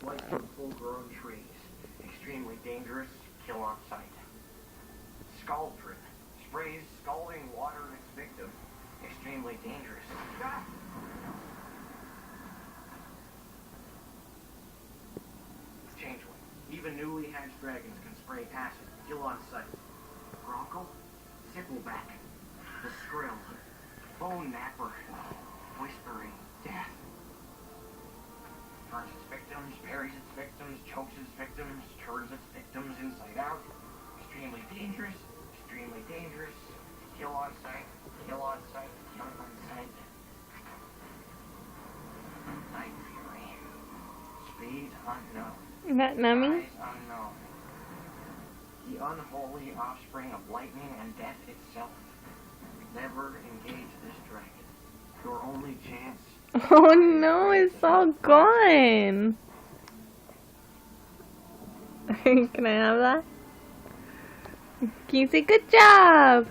Slicing full-grown trees. Extremely dangerous. Kill on sight. Scaldron. Sprays scalding water at its victim. Extremely dangerous. Ah! Changeling. Even newly hatched dragons can spray acid. Kill on sight. Bronco. Sickleback. The Skrill. Bone Napper. Whispering Death. Turns its victims, buries its victims, chokes its victims, turns its victims inside out. Extremely dangerous. Extremely dangerous. Kill on sight. Kill on sight. Kill on sight. Night Fury. Speed unknown. Is that numbing? Size unknown. The unholy offspring of lightning and death itself. Never engage this dragon. Your only chance. Oh no, it's all gone. Can I have that? Can you say good job?